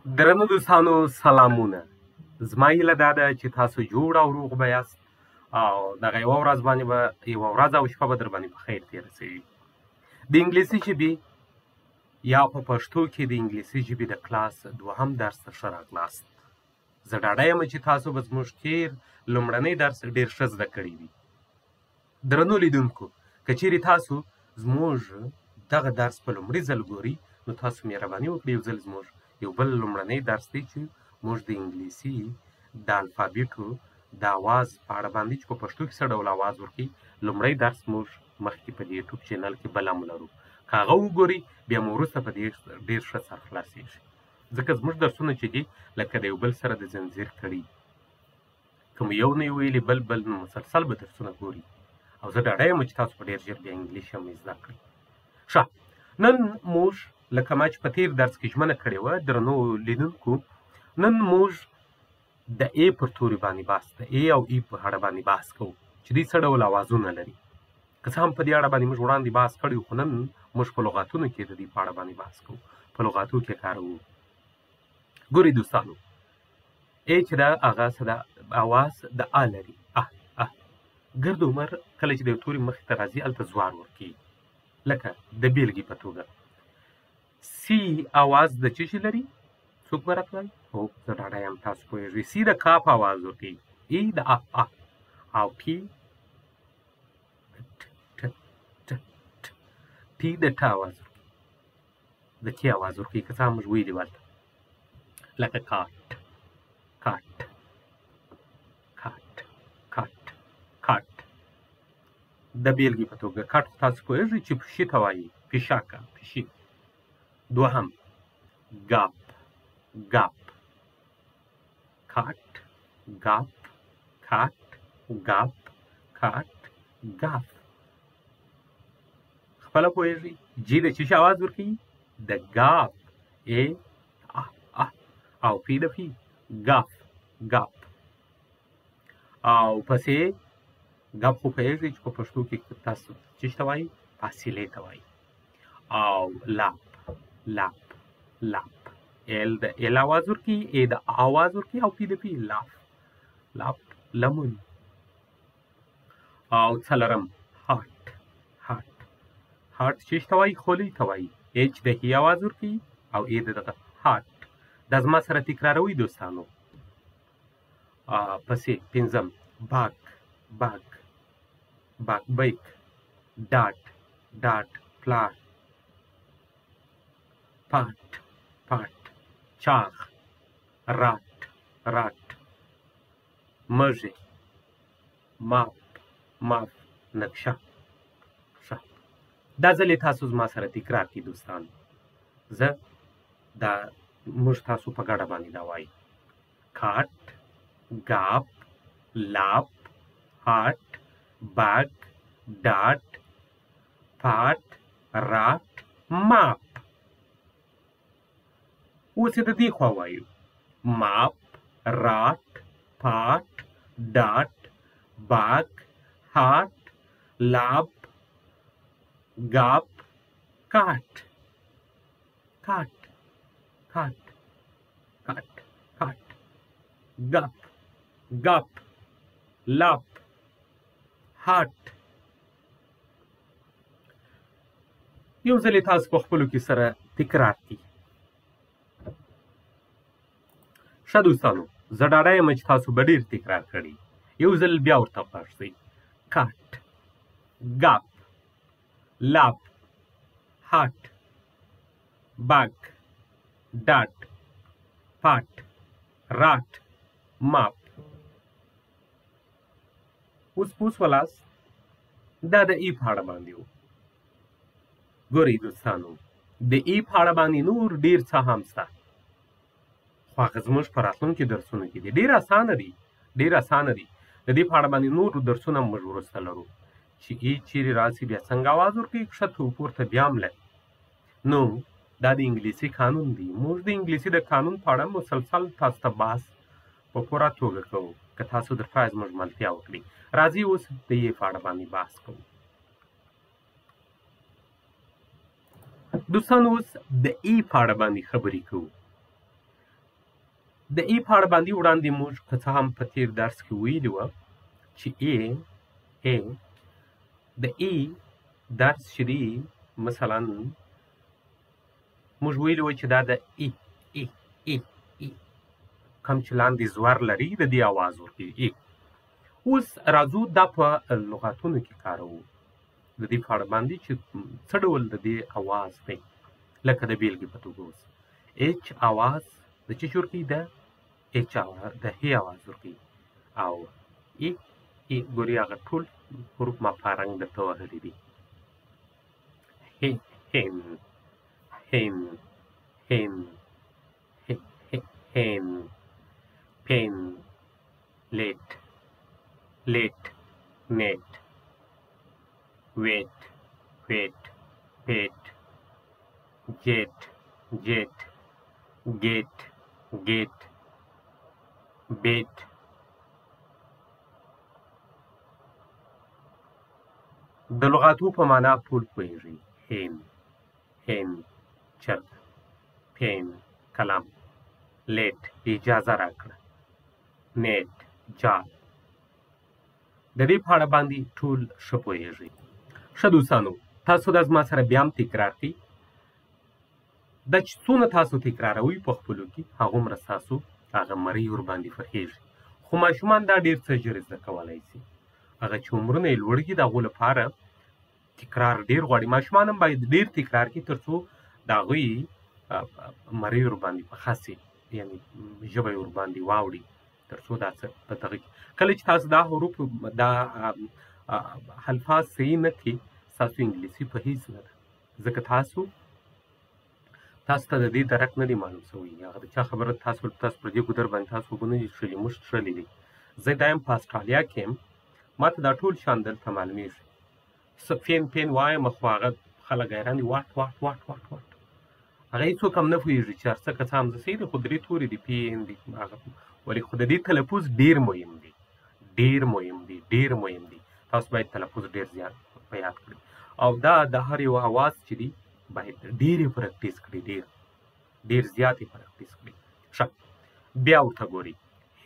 درنو دوستانو سلامونه. زما هیله دا ده چې تاسو جوړ او روغ به یاست او دغه یوه ورځ باندې به یوه ورځ او شپه به در باندې په خیر تېره شوي. د انګلیسي ژبې یا په پښتو کې د انګلیسي ژبې د کلاس دوهم درس ته ښه راغلاست. زه ډاډه یم چې تاسو به زموږ تېر لومړنی درس ډېر ښه زده کړی وي. درنو لیدونکو، که چیرې تاسو زموږ دغه درس په لومړي ځل ګورئ نو تاسو مهرباني وکړئ یو ځل زموږ یو بل لومړنی درس دی چې موږ د انګلیسي د الفابیټو د آواز په اړه باندې چې په پښتو کې څه ډول آواز ورکوي لومړی درس موږ مخکې په دې یوټیوب چینل کې بل هم لرو. که هغه وګورئ بیا مو وروسته په دې ډېر ښه سر خلاصېږي، ځکه زموږ درسونه چې دي لکه د یو بل سره د زنځیر کړي، که مو یو نه ویلي بل نو مسلسل به درسونه ګوري او زه ډاډه یم چې تاسو په ډېر ژر بیا انګلیش هم زده کړئ. ښه، نن موږ لکه ما چې په تېر درس کې ژمنه کړې وه درنو لیدونکو، نن موږ د ای پر توري باندې بحث د ای او ای په اړه باندې بحث کوو چې دوی څه ډول اوازونه لري. که څه هم په دې اړه باندې موږ وړاندې بحث کړی خو نن موږ په لغاتونو کې د دې په اړه باندې بحث کوو، په لغاتو کې کاروو. ګورئ دوستانو، ای چې ده هغه څه ده اواز د ا لري، ګرد عمر کله چې د یو توري مخې ته راځي هلته زوار ورکوي. لکه د بیلګې په توګه سی اواز د څه شي لري؟ څوک به راته وایي؟ هو زه ډاډه یم تاسو پوهېږئ. سی د کاف اواز ورکوي، ای د او پی ټي د ټ اواز ورکوي، د ټي اواز ورکوي که څه هم موږ ویلي ولته. لکه کاټ کاټ کاټ کاټ کاټ. د بیلګې په توګه کاټ تاسو پوهېږئ چې پشي ته وایي، پیشاکه پشي. دوهم ګاپ ګاپ، کاټ ګاپ کاټ ګاپ کاټ ګاف. خپله پوهېږئ جي د څه شي اواز ورکوي؟ د ګاف، ا او پی د پی، ګاف ګاپ. او پسې ګاپ خو پوهېږئ چې په پښتو کې تاسو څه ته وایي؟ فاصلې ته وایي. او لاپ لاپ لاپ، ال د ال اواز ورکوي، ا د اواز ورکوي او پی د پی، لاف لاپ لمن. او څلورم هاټ هاټ هاټ څه ته وایي؟ خولۍ ته وایي، اچ د هي اواز ورکوي او ا د دغه هاټ. دا زما سره تکراروئ دوستانو. پسې پنځم باک باک باک بیک، ډاټ ډاټ پلاټ پاټ پاټ، چاغ راټ راټ، مږې ماپ ماپ، نقشه. ښه، دا ځل یې تاسو زما سره تکرار کړئ دوستانو. زه دا موږ تاسو په ګډه باندې دا وایو: کاټ ګاپ لاپ هاټ باک ډاټ پاټ راټ ماپ. اوس یې د دې خوا وایو: ماپ راټ پاټ ډاټ باک هاټ لاپ ګاپ کاټ کاټ کاټ کاټ کاټ، ګاپ ګاپ لاپ هاټ. یو ځل یې تاسو په خپلو کې سره تکرار کړئ. ښه دوستانو، زه ډاډه یم چې تاسو به ډېر تکرار کړي. یو ځل بیا ورته غوږ شئ: کاټ ګاپ لاپ هاټ باک ډاټ پاټ راټ ماپ. اوس پوس ولاس دا د ای په اړه باندې و. ګورئ دوستانو، د ای په اړه باندې نور ډېر څه هم شته، خو هغه زموږ په راتلونکي درسونو کې دي. ډېر اسانه دي، ډېر اسانه دي. د دې په اړه باندې نور درسونه هم موږ وروسته لرو چې ای چیرې راسي بیا څنګه اواز ورکوي، ښکته و پورته بیا هم لري. نو دا د انګلیسي قانون دی. موږ د انګلیسي د قانون په اړه مسلسل تاسو ته بحث په پوره توګه کوو که تاسو در پای زموږ ملتیا وکړئ. راځئ اوس د یې په اړه باندې بحث کوو. دوستانو اوس د ای په اړه باندې خبرې کوو. د ای په اړه باندې وړاندې موږ که څه هم په تېر درس کې ویلي وه چې ای د ای درس چې دی مثلا موږ ویلي وه چې دا د ای ای ای ای کوم چې لاندې زور لري د دې اواز ورکوي ای. اوس راځو دا په لغاتونو کې کاروو د دې په اړه باندې چې څه ډول د دې اواز دی. لکه د بیلګې په توګه اوس اچ اواز د څه شي ورکوي؟ د اچ اواز د هي اواز ورکوي. او ای ای ګوري هغه ټول حروف ما په رنګ درته وهلي دي. هین هین هین هین پین لیت لیت نیت ویت ویت پیٹ جیٹ جیٹ گیٹ گیٹ بیٹ د لغاتو په معنا ټول پوهېږي. هین هین چرګ پین کلام لیټ اجازه راکړه نیټ جال د دې په اړه باندې ټول ښه پوهېږي. ښه دوستانو تاسو دا زما سره بیا هم تکرار کړئ. دا چې څونه تاسو تکراروئ په خپلو کې هغومره ستاسو هغه مرۍ ورباندې خوښېږي. خو ماشومان دا ډېر څه ژر زده کولی شي. هغه چې عمرونه یې لوړ وي د هغو لپاره تکرار ډېر غواړي. ماشومان هم باید ډېر تکرار کړي تر څو د هغوی مرۍ ورباندې پخه سي، یعنې ژبه یې ورباندې واوړي تر څو دا څه په دغه کې کله چې تاسو دا حروف دا الفاظ صحیح نه کړي ستاسو انګلیسي په هیڅ نه ده، ځکه تاسو ته د دې درک نه دی معلوم شوی. هغه د چا خبره تاسو پر دې ګودر باندې تاسو اوبه نه دي څښلي، موږ څښلي دي. زه دا یم په اسټرالیا کې یم، ما ته دا ټول شیان دلته معلومېږي. فین پین وایم خو هغه خلک حیران دي واټ واټ واټ واټ واټ هغه هېڅوک هم نه پوهېږي چې هر څه که څه هم زه صحیح دي خو درې تورې دي پین دي هغه ولې خو د دې تلفظ ډېر مهم دی ډېر مهم دی ډېر مهم دی. تاسو باید تلفظ ډېر زیات په یاد کړئ او دا د هر یو اواز چې دی باید ډېرې پرکټیس کړئ ډېر زیاتې پرکټیس کړئ. ښه بیا ورته ګورئ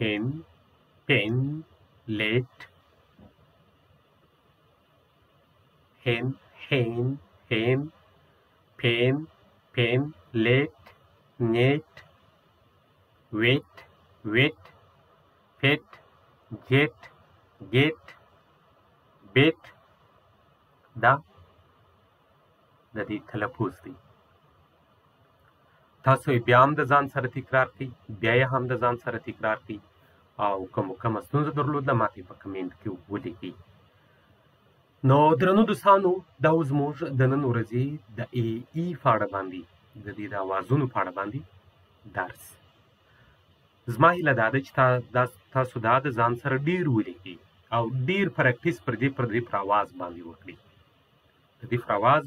هین پین لیټ هین هین هین پین پین لیٹ نیٹ ویٹ ویٹ پیٹ جیٹ گیٹ بیٹ دا د دې تلفظ دی. تاسو یې بیا هم د ځان سره تکرار کړئ، بیا یې هم د ځان سره تکرار کړئ او که مو کومه ستونزه درلوده ماته یې په کمنټ کې ولیکئ. نو درنو دوستانو دا اوس زموږ د نن ورځې د ای په اړه باندې د دې د اوازونو په اړه باندې درس. زما هیله دا ده چې تاسو دا د ځان سره ډېر ولیکئ او ډېر پرکټیس پر دې پر اواز باندې وکړئ. د دې پر اواز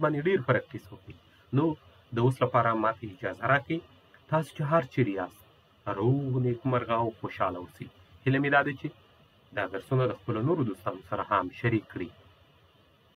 باندې ډېر پرکټیس وکړئ. نو د اوس لپاره ماته اجازه راکړئ. تاسو چې هر چیرې یاست روغ نیکمرغه او خوشحاله اوسئ. هیله مې دا ده چې دا درسونه د خپلو نورو دوستانو سره هم شریک کړئ.